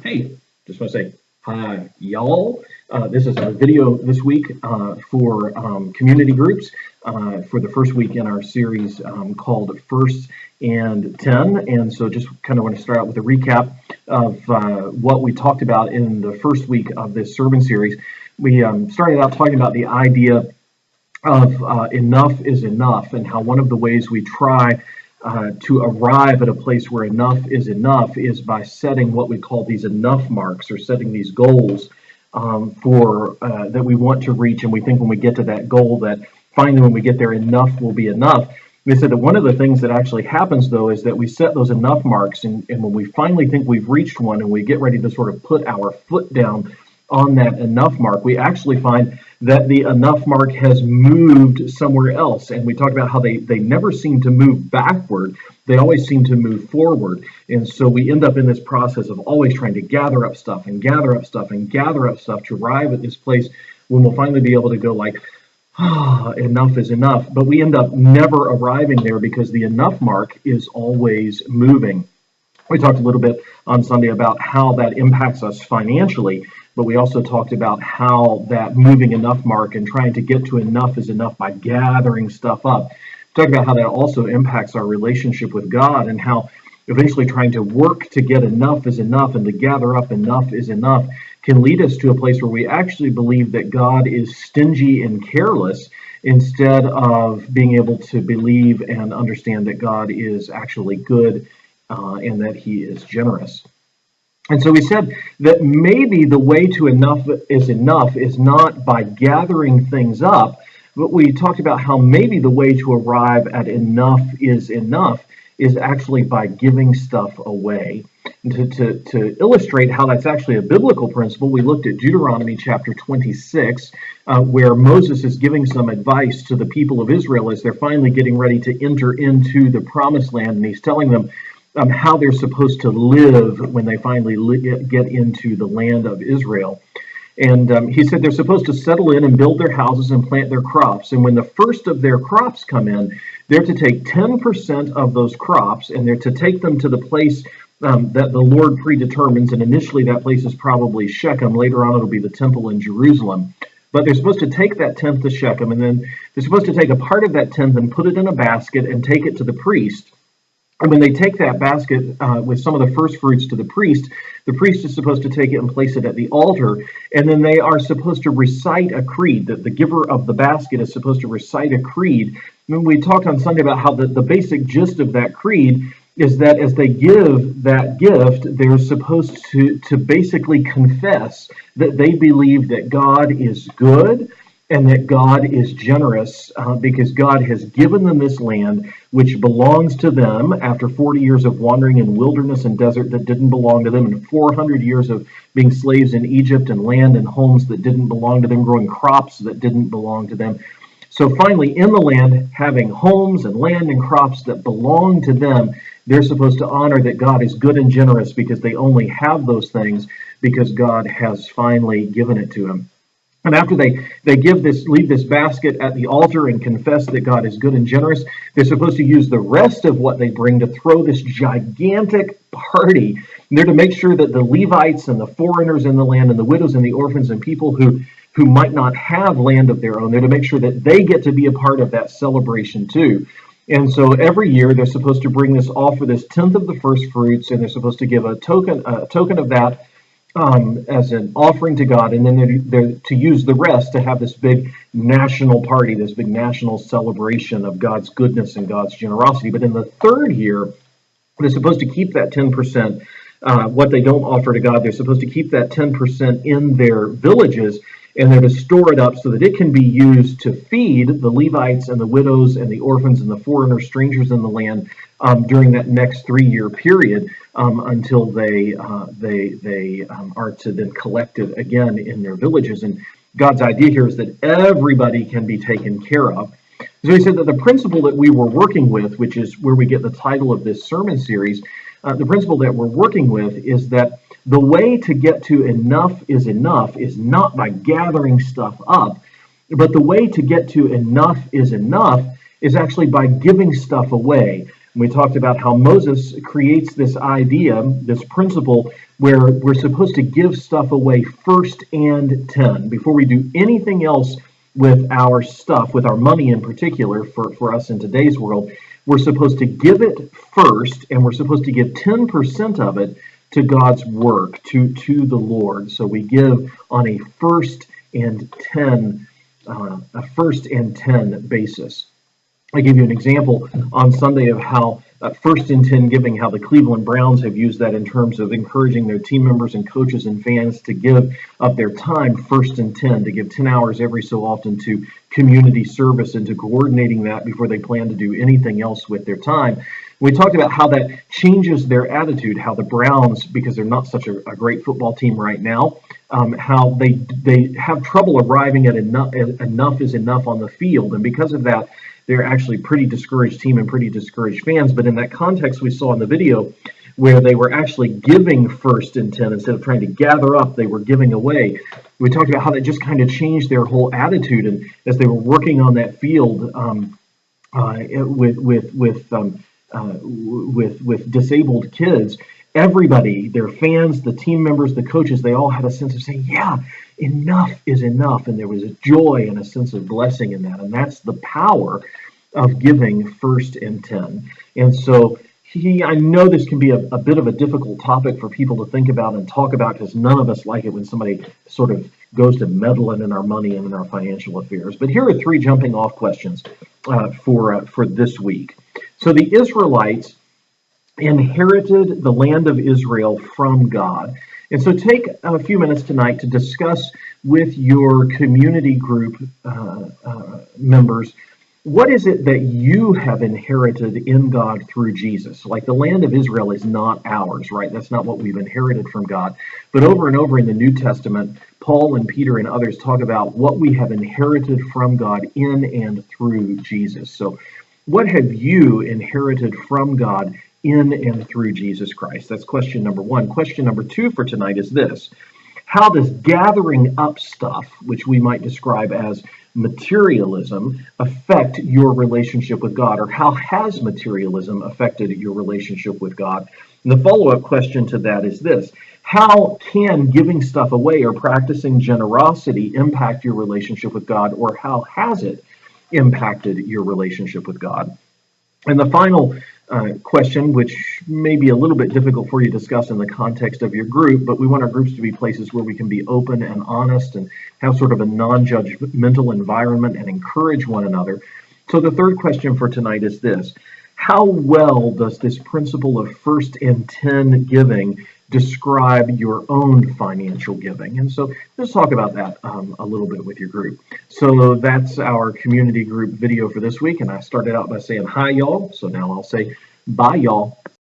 Hey, just want to say hi, y'all. This is our video this week for community groups for the first week in our series called First and 10. And so just kind of want to start out with a recap of what we talked about in the first week of this sermon series. We started out talking about the idea of enough is enough, and how one of the ways we try to arrive at a place where enough is by setting what we call these enough marks, or setting these goals for that we want to reach, and we think when we get to that goal that finally when we get there enough will be enough. They said that one of the things that actually happens though is that we set those enough marks, and when we finally think we've reached one and we get ready to sort of put our foot down on that enough mark, we actually find that the enough mark has moved somewhere else. And we talked about how they never seem to move backward. They always seem to move forward. And so we end up in this process of always trying to gather up stuff and gather up stuff and gather up stuff to arrive at this place when we'll finally be able to go like, enough is enough. But we end up never arriving there because the enough mark is always moving. We talked a little bit on Sunday about how that impacts us financially, but we also talked about how that moving enough mark and trying to get to enough is enough by gathering stuff up. We talked about how that also impacts our relationship with God, and how eventually trying to work to get enough is enough and to gather up enough is enough can lead us to a place where we actually believe that God is stingy and careless, instead of being able to believe and understand that God is actually good and that he is generous. And so we said that maybe the way to enough is not by gathering things up, but we talked about how maybe the way to arrive at enough is actually by giving stuff away. And to illustrate how that's actually a biblical principle, we looked at Deuteronomy chapter 26, where Moses is giving some advice to the people of Israel as they're finally getting ready to enter into the promised land, and he's telling them how they're supposed to live when they finally get into the land of Israel. And he said they're supposed to settle in and build their houses and plant their crops. And when the first of their crops come in, they're to take 10% of those crops, and they're to take them to the place that the Lord predetermines. And initially that place is probably Shechem. Later on it'll be the temple in Jerusalem. But they're supposed to take that tenth to Shechem, and then they're supposed to take a part of that tenth and put it in a basket and take it to the priest. And when they take that basket with some of the first fruits to the priest is supposed to take it and place it at the altar. And then they are supposed to recite a creed. That the giver of the basket is supposed to recite a creed. And we talked on Sunday about how the basic gist of that creed is that as they give that gift, they're supposed to basically confess that they believe that God is good and that God is generous because God has given them this land which belongs to them after 40 years of wandering in wilderness and desert that didn't belong to them, and 400 years of being slaves in Egypt, and land and homes that didn't belong to them, growing crops that didn't belong to them. So finally, in the land, having homes and land and crops that belong to them, they're supposed to honor that God is good and generous because they only have those things because God has finally given it to them. And after they leave this basket at the altar and confess that God is good and generous, they're supposed to use the rest of what they bring to throw this gigantic party. And they're to make sure that the Levites and the foreigners in the land and the widows and the orphans and people who might not have land of their own, they're to make sure that they get to be a part of that celebration too. And so every year they're supposed to bring this offer, this tenth of the first fruits, and they're supposed to give a token of that as an offering to God, and then they're to use the rest to have this big national party, this big national celebration of God's goodness and God's generosity. But in the third year, they're supposed to keep that 10%, what they don't offer to God, they're supposed to keep that 10% in their villages, and they're to store it up so that it can be used to feed the Levites and the widows and the orphans and the foreigner strangers in the land during that next 3-year period until they are to then collect it again in their villages. And God's idea here is that everybody can be taken care of. So he said that the principle that we were working with, which is where we get the title of this sermon series, the principle that we're working with is that the way to get to enough is not by gathering stuff up, but the way to get to enough is actually by giving stuff away. We talked about how Moses creates this idea, this principle, where we're supposed to give stuff away first and 10. Before we do anything else with our stuff, with our money in particular, for us in today's world, we're supposed to give it first, and we're supposed to give 10% of it to God's work, to the Lord. So we give on a first and 10 basis. I gave you an example on Sunday of how first and 10 giving, how the Cleveland Browns have used that in terms of encouraging their team members and coaches and fans to give up their time first and 10, to give 10 hours every so often to community service and to coordinating that before they plan to do anything else with their time. We talked about how that changes their attitude, how the Browns, because they're not such a great football team right now, how they have trouble arriving at enough is enough on the field. And because of that, they're actually a pretty discouraged team and pretty discouraged fans. But in that context we saw in the video, where they were actually giving first and 10 instead of trying to gather up, they were giving away. We talked about how that just kind of changed their whole attitude, and as they were working on that field with disabled kids, everybody, their fans, the team members, the coaches, they all had a sense of saying, yeah, enough is enough. And there was a joy and a sense of blessing in that. And that's the power of giving first and 10. And so I know this can be a bit of a difficult topic for people to think about and talk about, because none of us like it when somebody sort of goes to meddling in our money and in our financial affairs. But here are 3 jumping off questions for this week. So the Israelites inherited the land of Israel from God. And so take a few minutes tonight to discuss with your community group members, what is it that you have inherited in God through Jesus? Like, the land of Israel is not ours, right? That's not what we've inherited from God. But over and over in the New Testament, Paul and Peter and others talk about what we have inherited from God in and through Jesus. So what have you inherited from God in and through Jesus Christ? That's question number 1. Question number 2 for tonight is this: how does gathering up stuff, which we might describe as materialism, affect your relationship with God? Or how has materialism affected your relationship with God? And the follow-up question to that is this: how can giving stuff away or practicing generosity impact your relationship with God? Or how has it impacted your relationship with God? And the final question, which may be a little bit difficult for you to discuss in the context of your group, but we want our groups to be places where we can be open and honest and have sort of a non-judgmental environment and encourage one another. So the third question for tonight is this: how well does this principle of first and 10 giving describe your own financial giving? And so let's talk about that a little bit with your group. So that's our community group video for this week. And I started out by saying hi, y'all. So now I'll say bye, y'all.